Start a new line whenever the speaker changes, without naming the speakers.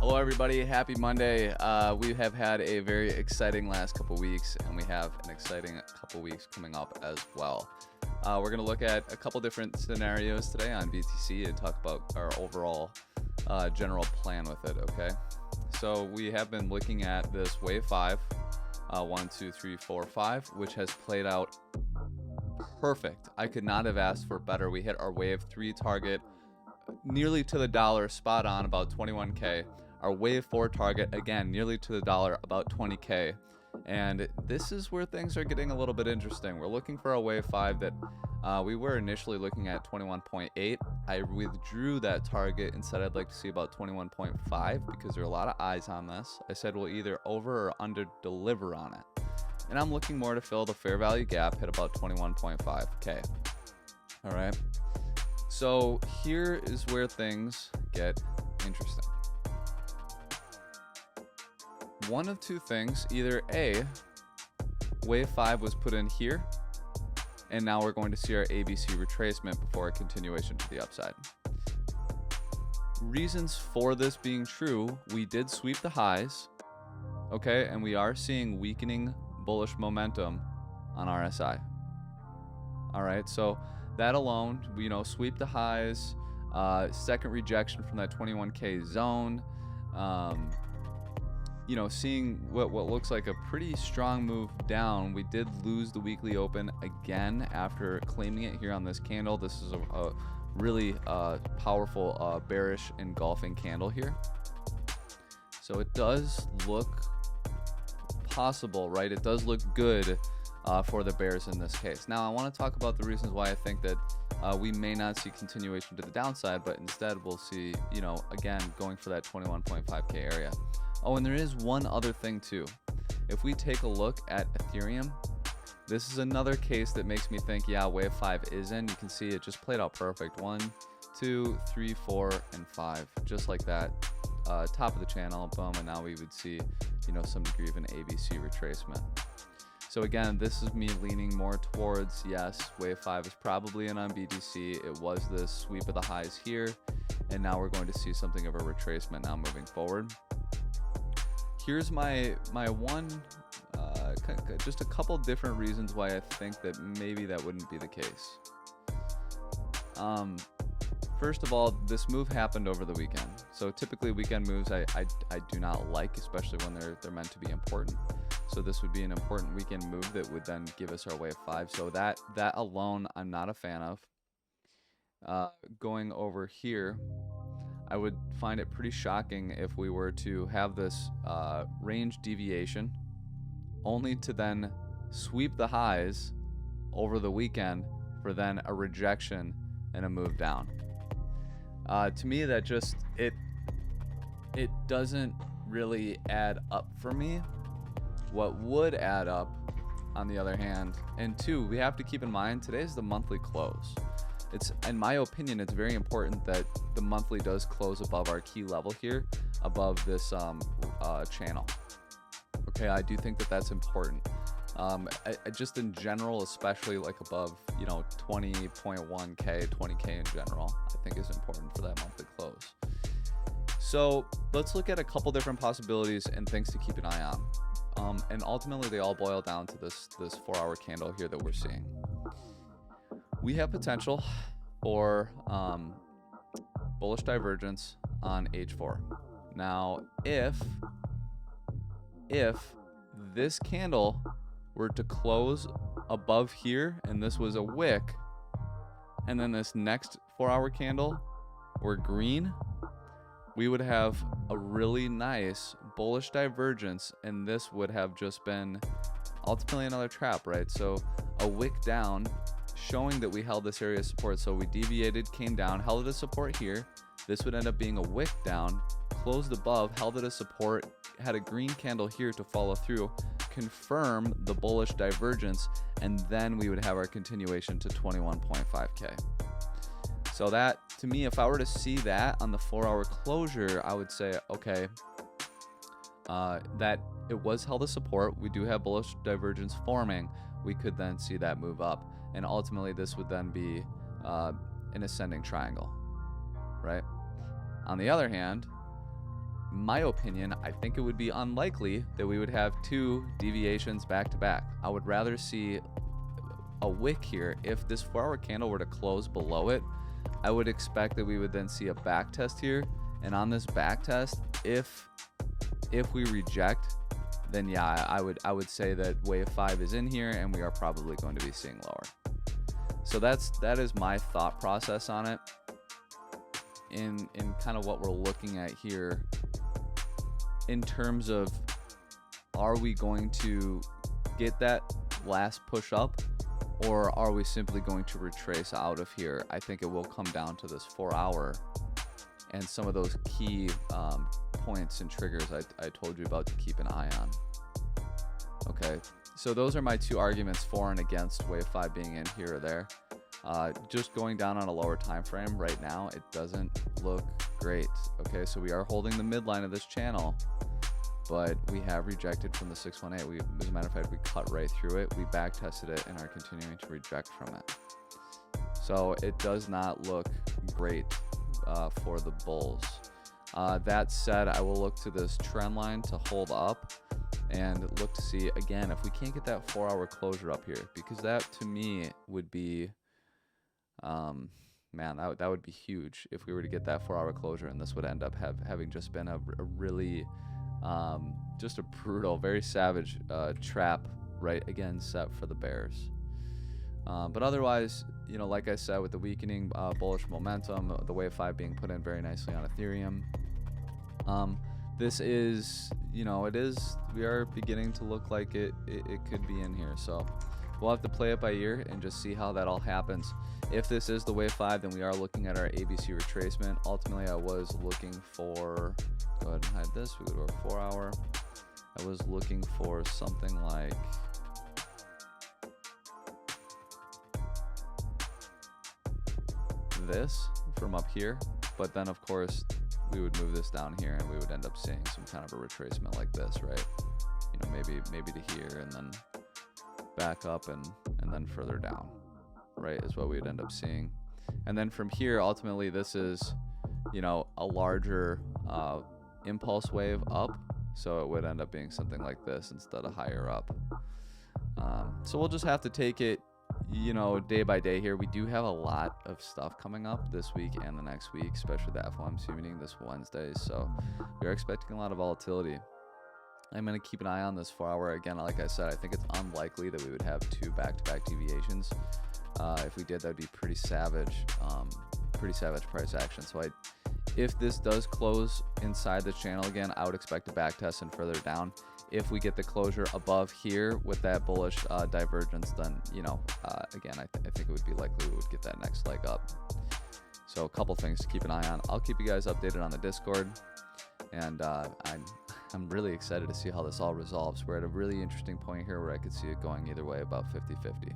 Hello everybody, happy Monday. We have had a very exciting last couple weeks, and we have an exciting couple weeks coming up as well. We're going to look at a couple different scenarios today on BTC and talk about our overall general plan with it, okay? So we have been looking at this wave 5, 1, 2, 3, 4, 5, which has played out perfect. I could not have asked for better. We hit our wave 3 target nearly to the dollar, spot on, about 21K. Our wave 4 target, again, nearly to the dollar, about 20K. And this is where things are getting a little bit interesting. We're looking for a wave 5 that we were initially looking at 21.8. I withdrew that target and said I'd like to see about 21.5 because there are a lot of eyes on this. I said we'll either over or under deliver on it. And I'm looking more to fill the fair value gap, hit about 21.5K. All right. So here is where things get interesting. One of two things, either A, wave 5 was put in here, and now we're going to see our ABC retracement before a continuation to the upside. Reasons for this being true, we did sweep the highs, okay, and we are seeing weakening bullish momentum on RSI. All right, so that alone, sweep the highs, second rejection from that 21K zone, seeing what looks like a pretty strong move down. We did lose the weekly open again after claiming it here on this candle. This is a really powerful bearish engulfing candle here. So it does look possible, right? It does look good for the bears in this case. Now I want to talk about the reasons why I think that we may not see continuation to the downside, but instead we'll see, again, going for that 21.5K area. Oh, and there is one other thing too. If we take a look at Ethereum, this is another case that makes me think, yeah, wave 5 is in. You can see it just played out perfect. 1, 2, 3, 4, and 5, just like that. Top of the channel, boom, and now we would see, some degree of an ABC retracement. So again, this is me leaning more towards, yes, wave 5 is probably in on BTC. It was this sweep of the highs here, and now we're going to see something of a retracement now moving forward. Here's my one, just a couple different reasons why I think that maybe that wouldn't be the case. First of all, this move happened over the weekend. So typically weekend moves I do not like, especially when they're meant to be important. So this would be an important weekend move that would then give us our wave 5. So that alone, I'm not a fan of. Going over here, I would find it pretty shocking if we were to have this range deviation only to then sweep the highs over the weekend for then a rejection and a move down. To me, that just, it doesn't really add up for me. What would add up, on the other hand, and two, we have to keep in mind, today's the monthly close. It's, in my opinion, it's very important that the monthly does close above our key level here, above this channel. Okay, I do think that that's important. I just in general, especially like above, 20.1K, 20K in general, I think is important for that monthly close. So let's look at a couple different possibilities and things to keep an eye on. And ultimately, they all boil down to this 4-hour candle here that we're seeing. We have potential for bullish divergence on H4. Now, if this candle were to close above here and this was a wick, and then this next 4-hour candle were green, we would have a really nice bullish divergence, and this would have just been ultimately another trap, right? So a wick down, showing that we held this area of support. So we deviated, came down, held it as support here. This would end up being a wick down, closed above, held it as support, had a green candle here to follow through, confirm the bullish divergence, and then we would have our continuation to 21.5K. So that, to me, if I were to see that on the 4-hour closure, I would say, okay, that it was held as support. We do have bullish divergence forming. We could then see that move up, and ultimately this would then be an ascending triangle, right? On the other hand, my opinion, I think it would be unlikely that we would have 2 deviations back to back. I would rather see a wick here. If this 4-hour candle were to close below it, I would expect that we would then see a back test here. And on this back test, if we reject, then yeah, I would say that wave 5 is in here and we are probably going to be seeing lower. So that is my thought process on it. In kind of what we're looking at here in terms of, are we going to get that last push up, or are we simply going to retrace out of here? I think it will come down to this 4-hour and some of those key points and triggers I told you about to keep an eye on. Okay, so those are my 2 arguments for and against wave 5 being in here or there. Just going down on a lower time frame right now, it doesn't look great. Okay, so we are holding the midline of this channel, but we have rejected from the 618. As a matter of fact, we cut right through it. We back tested it and are continuing to reject from it. So it does not look great for the bulls. That said, I will look to this trend line to hold up and look to see again if we can't get that 4-hour closure up here, because that to me would be man, that would be huge if we were to get that 4-hour closure, and this would end up having just been a really just a brutal, very savage trap right again set for the bears. But otherwise, you know, like I said, with the weakening bullish momentum, the wave 5 being put in very nicely on Ethereum, this is, you know, we are beginning to look like it could be in here. So we'll have to play it by ear and just see how that all happens. If this is the wave 5, then we are looking at our ABC retracement. Ultimately, I was looking for, go ahead and hide this, we go to our 4-hour. I was looking for something like this from up here, but then of course we would move this down here and we would end up seeing some kind of a retracement like this, right? You know, maybe to here and then back up and then further down, right, is what we would end up seeing. And then from here, ultimately, this is, you know, a larger impulse wave up, so it would end up being something like this instead of higher up. So we'll just have to take it, you know, day by day here. We do have a lot of stuff coming up this week and the next week, especially the FOMC meeting this Wednesday, so we are expecting a lot of volatility. I'm going to keep an eye on this 4-hour. Again, like I said, I think it's unlikely that we would have 2 back-to-back deviations. If we did, that'd be pretty savage price action. So if this does close inside the channel again, I would expect a back test and further down. If we get the closure above here with that bullish divergence, then, you know, again, I think it would be likely we would get that next leg up. So a couple things to keep an eye on. I'll keep you guys updated on the Discord, and I'm really excited to see how this all resolves. We're at a really interesting point here where I could see it going either way, about 50-50.